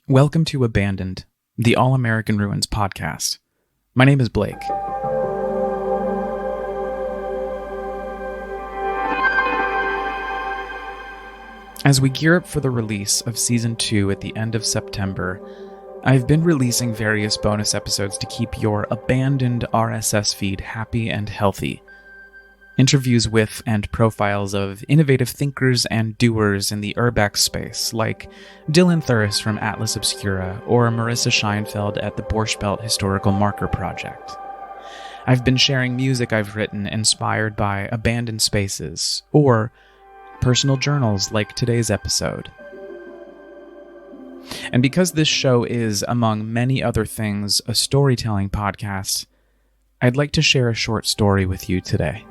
Welcome to Abandoned, the All-American Ruins podcast. My name is Blake. As we gear up for the release of Season 2 at the end of September, I've been releasing various bonus episodes to keep your abandoned RSS feed happy and healthy. Interviews with and profiles of innovative thinkers and doers in the urbex space, like Dylan Thuris from Atlas Obscura or Marissa Scheinfeld at the Borscht Belt Historical Marker Project. I've been sharing music I've written inspired by abandoned spaces, or personal journals like today's episode. And because this show is, among many other things, a storytelling podcast, I'd like to share a short story with you today.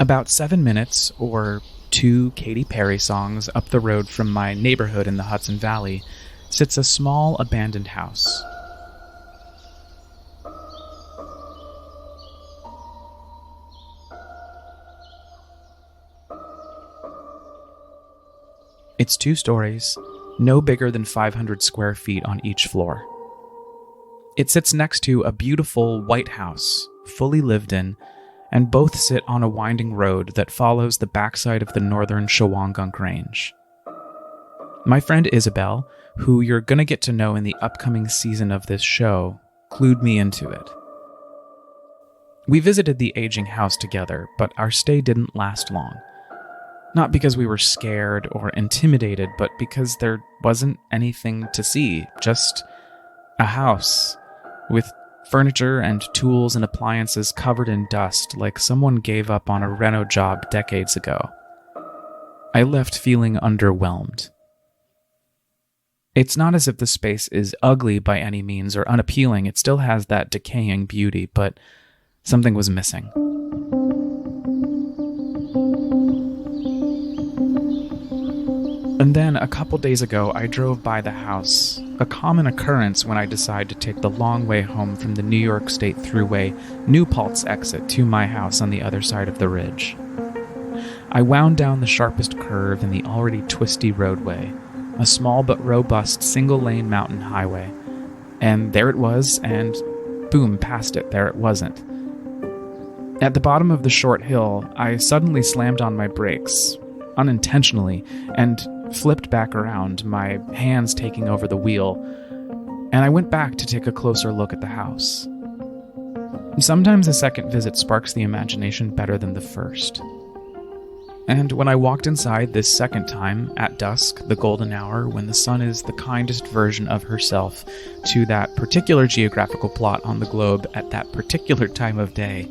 About 7 minutes, or 2 Katy Perry songs up the road from my neighborhood in the Hudson Valley, sits a small abandoned house. It's 2 stories, no bigger than 500 square feet on each floor. It sits next to a beautiful white house, fully lived in, and both sit on a winding road that follows the backside of the northern Shawangunk Range. My friend Isabel, who you're gonna get to know in the upcoming season of this show, clued me into it. We visited the aging house together, but our stay didn't last long. Not because we were scared or intimidated, but because there wasn't anything to see, just a house with furniture and tools and appliances covered in dust like someone gave up on a reno job decades ago. I left feeling underwhelmed. It's not as if the space is ugly by any means or unappealing. It still has that decaying beauty, but something was missing. And then, a couple days ago, I drove by the house, a common occurrence when I decide to take the long way home from the New York State Thruway New Paltz exit to my house on the other side of the ridge. I wound down the sharpest curve in the already twisty roadway, a small but robust single-lane mountain highway, and there it was, and boom, past it, there it wasn't. At the bottom of the short hill, I suddenly slammed on my brakes, unintentionally, and flipped back around, my hands taking over the wheel, and I went back to take a closer look at the house. Sometimes a second visit sparks the imagination better than the first. And when I walked inside this second time, at dusk, the golden hour, when the sun is the kindest version of herself to that particular geographical plot on the globe at that particular time of day,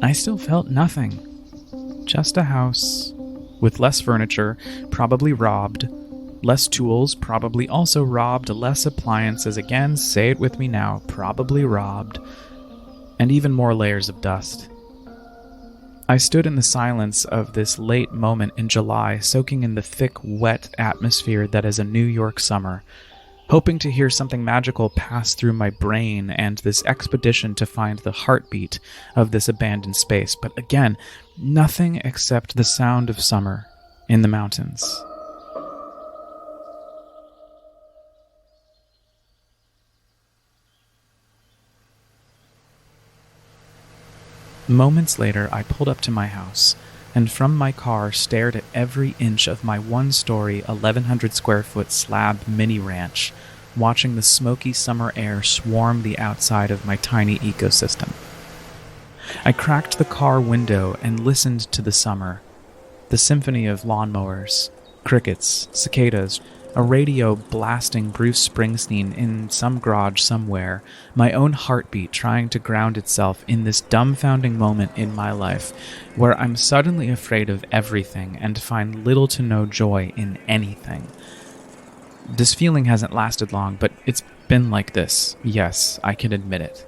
I still felt nothing. Just a house, with less furniture, probably robbed, less tools, probably also robbed, less appliances, again, say it with me now, probably robbed, and even more layers of dust. I stood in the silence of this late moment in July, soaking in the thick, wet atmosphere that is a New York summer, hoping to hear something magical pass through my brain and this expedition to find the heartbeat of this abandoned space, but again, nothing except the sound of summer in the mountains. Moments later, I pulled up to my house, and from my car stared at every inch of my one-story, 1,100 square foot slab mini ranch, watching the smoky summer air swarm the outside of my tiny ecosystem. I cracked the car window and listened to the summer, the symphony of lawnmowers, crickets, cicadas, a radio blasting Bruce Springsteen in some garage somewhere, my own heartbeat trying to ground itself in this dumbfounding moment in my life where I'm suddenly afraid of everything and find little to no joy in anything. This feeling hasn't lasted long, but it's been like this. Yes, I can admit it.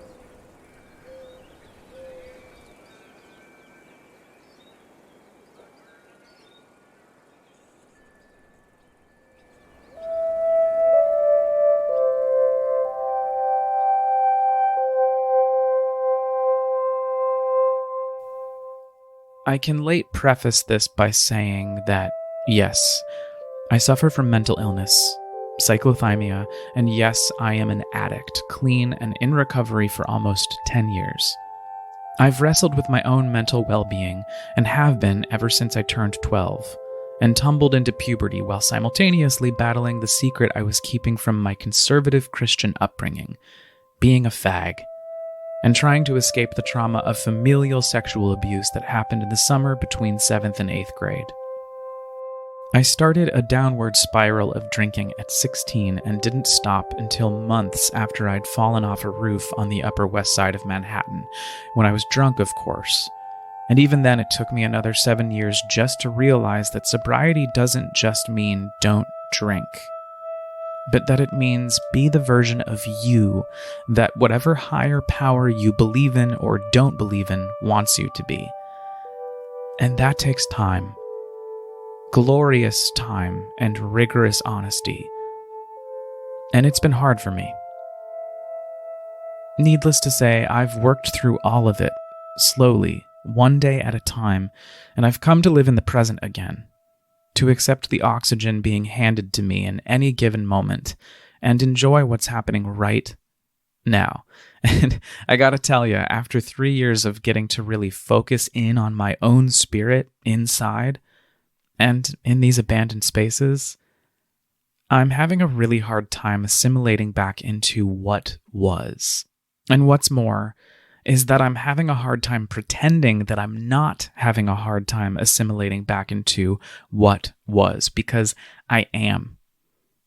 I can late preface this by saying that, yes, I suffer from mental illness, cyclothymia, and yes, I am an addict, clean and in recovery for almost 10 years. I've wrestled with my own mental well-being and have been ever since I turned 12, and tumbled into puberty while simultaneously battling the secret I was keeping from my conservative Christian upbringing, being a fag, and trying to escape the trauma of familial sexual abuse that happened in the summer between 7th and 8th grade. I started a downward spiral of drinking at 16 and didn't stop until months after I'd fallen off a roof on the Upper West Side of Manhattan, when I was drunk, of course. And even then, it took me another 7 years just to realize that sobriety doesn't just mean don't drink, but that it means be the version of you that whatever higher power you believe in or don't believe in wants you to be. And that takes time. Glorious time and rigorous honesty. And it's been hard for me. Needless to say, I've worked through all of it, slowly, one day at a time, and I've come to live in the present again, to accept the oxygen being handed to me in any given moment, and enjoy what's happening right now. And I gotta tell you, after 3 years of getting to really focus in on my own spirit inside, and in these abandoned spaces, I'm having a really hard time assimilating back into what was. And what's more, is that I'm having a hard time pretending that I'm not having a hard time assimilating back into what was, because I am.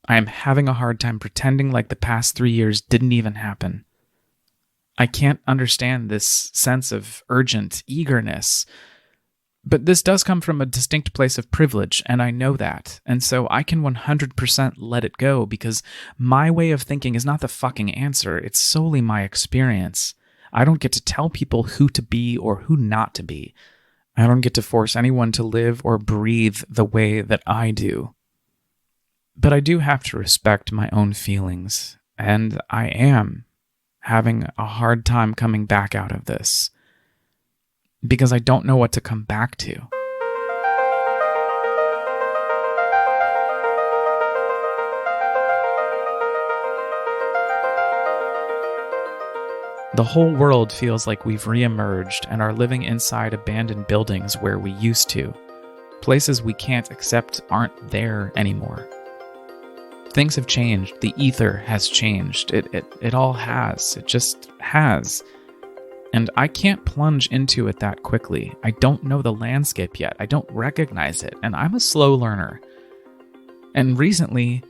I am having a hard time pretending like the past 3 years didn't even happen. I can't understand this sense of urgent eagerness. But this does come from a distinct place of privilege, and I know that. And so I can 100% let it go, because my way of thinking is not the fucking answer. It's solely my experience. I don't get to tell people who to be or who not to be. I don't get to force anyone to live or breathe the way that I do. But I do have to respect my own feelings, and I am having a hard time coming back out of this, because I don't know what to come back to. The whole world feels like we've reemerged and are living inside abandoned buildings where we used to. Places we can't accept aren't there anymore. Things have changed. The ether has changed. It all has. It just has. And I can't plunge into it that quickly. I don't know the landscape yet. I don't recognize it, and I'm a slow learner. And recently,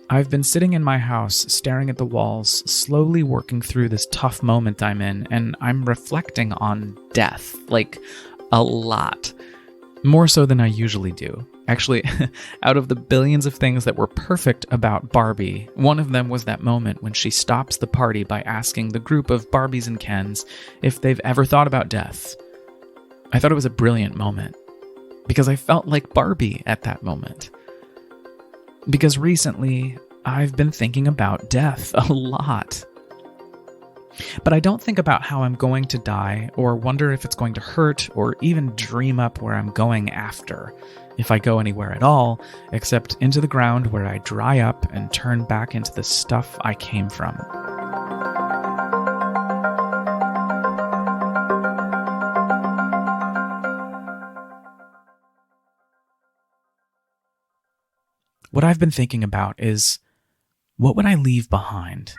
I've been sitting in my house, staring at the walls, slowly working through this tough moment I'm in, and I'm reflecting on death, like a lot. More so than I usually do. Actually, out of the billions of things that were perfect about Barbie, one of them was that moment when she stops the party by asking the group of Barbies and Kens if they've ever thought about death. I thought it was a brilliant moment, because I felt like Barbie at that moment. Because recently, I've been thinking about death a lot. But I don't think about how I'm going to die, or wonder if it's going to hurt, or even dream up where I'm going after, if I go anywhere at all, except into the ground where I dry up and turn back into the stuff I came from. What I've been thinking about is, what would I leave behind?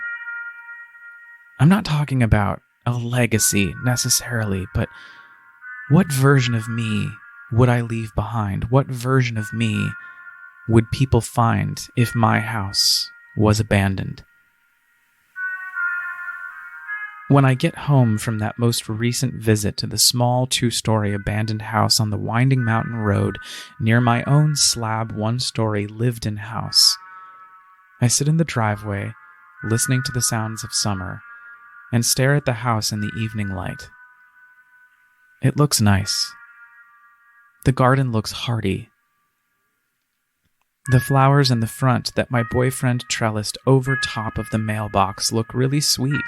I'm not talking about a legacy necessarily, but what version of me would I leave behind? What version of me would people find if my house was abandoned? When I get home from that most recent visit to the small 2-story abandoned house on the winding mountain road near my own slab 1-story lived-in house, I sit in the driveway, listening to the sounds of summer, and stare at the house in the evening light. It looks nice. The garden looks hardy. The flowers in the front that my boyfriend trellised over top of the mailbox look really sweet.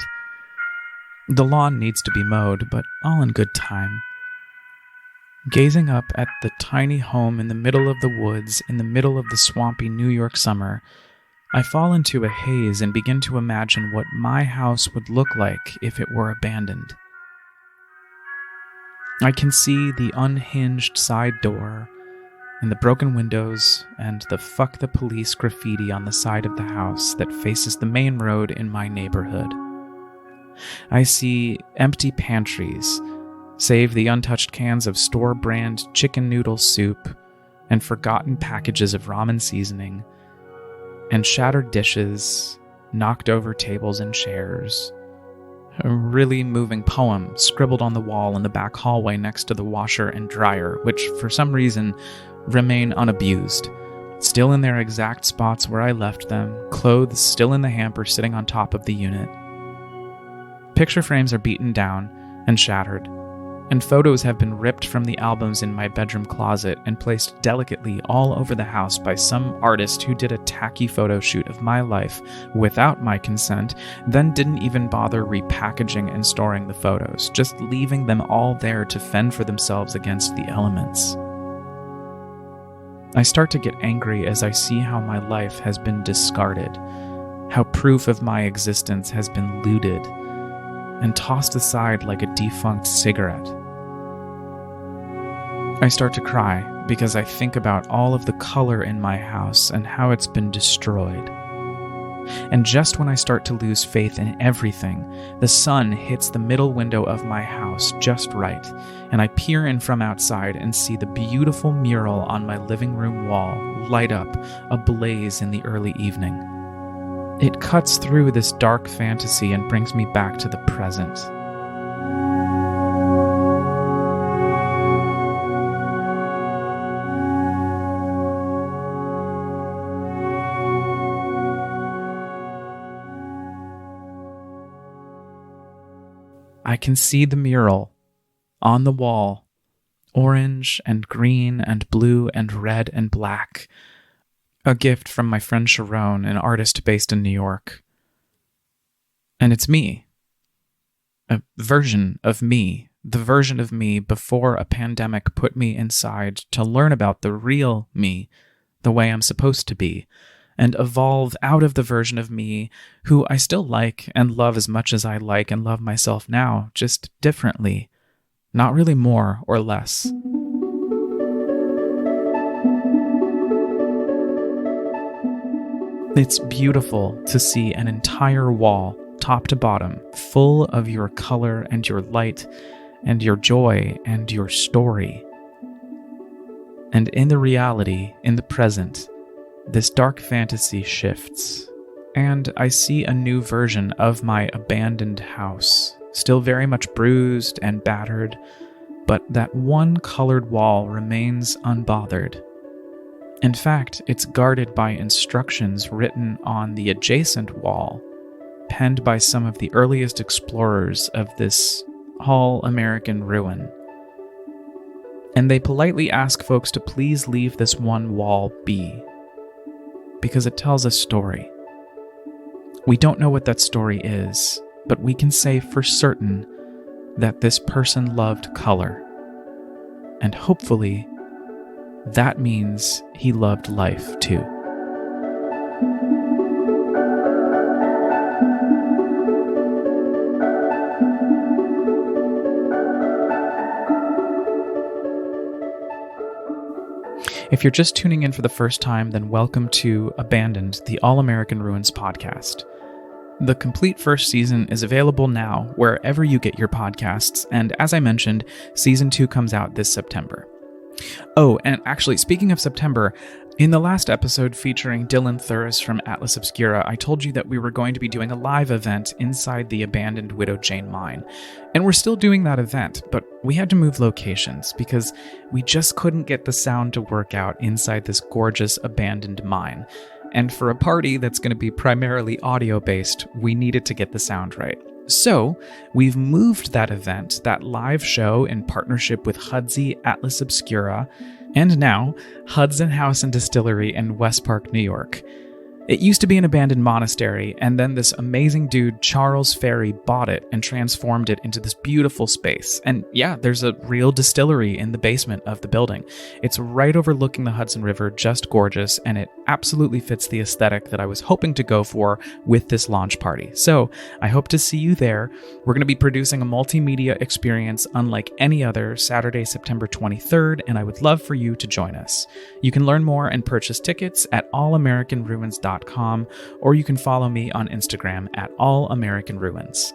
The lawn needs to be mowed, but all in good time. Gazing up at the tiny home in the middle of the woods, in the middle of the swampy New York summer, I fall into a haze and begin to imagine what my house would look like if it were abandoned. I can see the unhinged side door and the broken windows and the "fuck the police" graffiti on the side of the house that faces the main road in my neighborhood. I see empty pantries, save the untouched cans of store-brand chicken noodle soup and forgotten packages of ramen seasoning, and shattered dishes, knocked over tables and chairs. A really moving poem scribbled on the wall in the back hallway next to the washer and dryer, which for some reason remain unabused, still in their exact spots where I left them, clothes still in the hamper sitting on top of the unit. Picture frames are beaten down and shattered, and photos have been ripped from the albums in my bedroom closet and placed delicately all over the house by some artist who did a tacky photo shoot of my life without my consent, then didn't even bother repackaging and storing the photos, just leaving them all there to fend for themselves against the elements. I start to get angry as I see how my life has been discarded, how proof of my existence has been looted and tossed aside like a defunct cigarette. I start to cry because I think about all of the color in my house and how it's been destroyed. And just when I start to lose faith in everything, the sun hits the middle window of my house just right, and I peer in from outside and see the beautiful mural on my living room wall light up, ablaze in the early evening. It cuts through this dark fantasy and brings me back to the present. I can see the mural on the wall, orange and green and blue and red and black. A gift from my friend Sharon, an artist based in New York. And it's me. A version of me. The version of me before a pandemic put me inside to learn about the real me, the way I'm supposed to be, and evolve out of the version of me who I still like and love as much as I like and love myself now, just differently. Not really more or less. It's beautiful to see an entire wall, top to bottom, full of your color and your light and your joy and your story. And in the reality, in the present, this dark fantasy shifts, and I see a new version of my abandoned house, still very much bruised and battered, but that one colored wall remains unbothered. In fact, it's guarded by instructions written on the adjacent wall, penned by some of the earliest explorers of this all-American ruin. And they politely ask folks to please leave this one wall be, because it tells a story. We don't know what that story is, but we can say for certain that this person loved color. And hopefully, that means he loved life too. If you're just tuning in for the first time, then welcome to Abandoned, the All-American Ruins podcast. The complete first season is available now wherever you get your podcasts, and as I mentioned, season 2 comes out this September. Oh, and actually, speaking of September, in the last episode featuring Dylan Thurs from Atlas Obscura, I told you that we were going to be doing a live event inside the abandoned Widow Jane mine. And we're still doing that event, but we had to move locations because we just couldn't get the sound to work out inside this gorgeous abandoned mine. And for a party that's going to be primarily audio-based, we needed to get the sound right. So, we've moved that event, that live show, in partnership with Hudson, Atlas Obscura, and now Hudson House and Distillery in West Park, New York. It used to be an abandoned monastery, and then this amazing dude, Charles Ferry, bought it and transformed it into this beautiful space. And yeah, there's a real distillery in the basement of the building. It's right overlooking the Hudson River, just gorgeous, and it absolutely fits the aesthetic that I was hoping to go for with this launch party. So I hope to see you there. We're going to be producing a multimedia experience unlike any other Saturday, September 23rd, and I would love for you to join us. You can learn more and purchase tickets at allamericanruins.com, or you can follow me on Instagram at allamericanruins.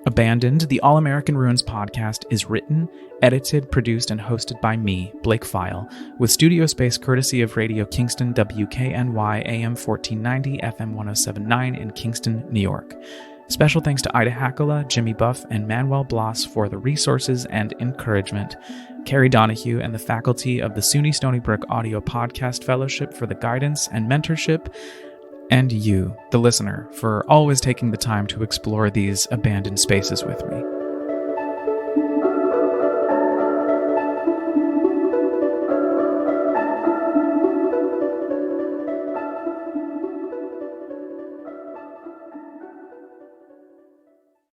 Abandoned, the All American Ruins podcast, is written, edited, produced, and hosted by me, Blake File, with studio space courtesy of Radio Kingston WKNY AM 1490 FM 1079 in Kingston, New York. Special thanks to Ida Hackala, Jimmy Buff, and Manuel Blas for the resources and encouragement, Carrie Donahue and the faculty of the SUNY Stony Brook Audio Podcast Fellowship for the guidance and mentorship, and you, the listener, for always taking the time to explore these abandoned spaces with me.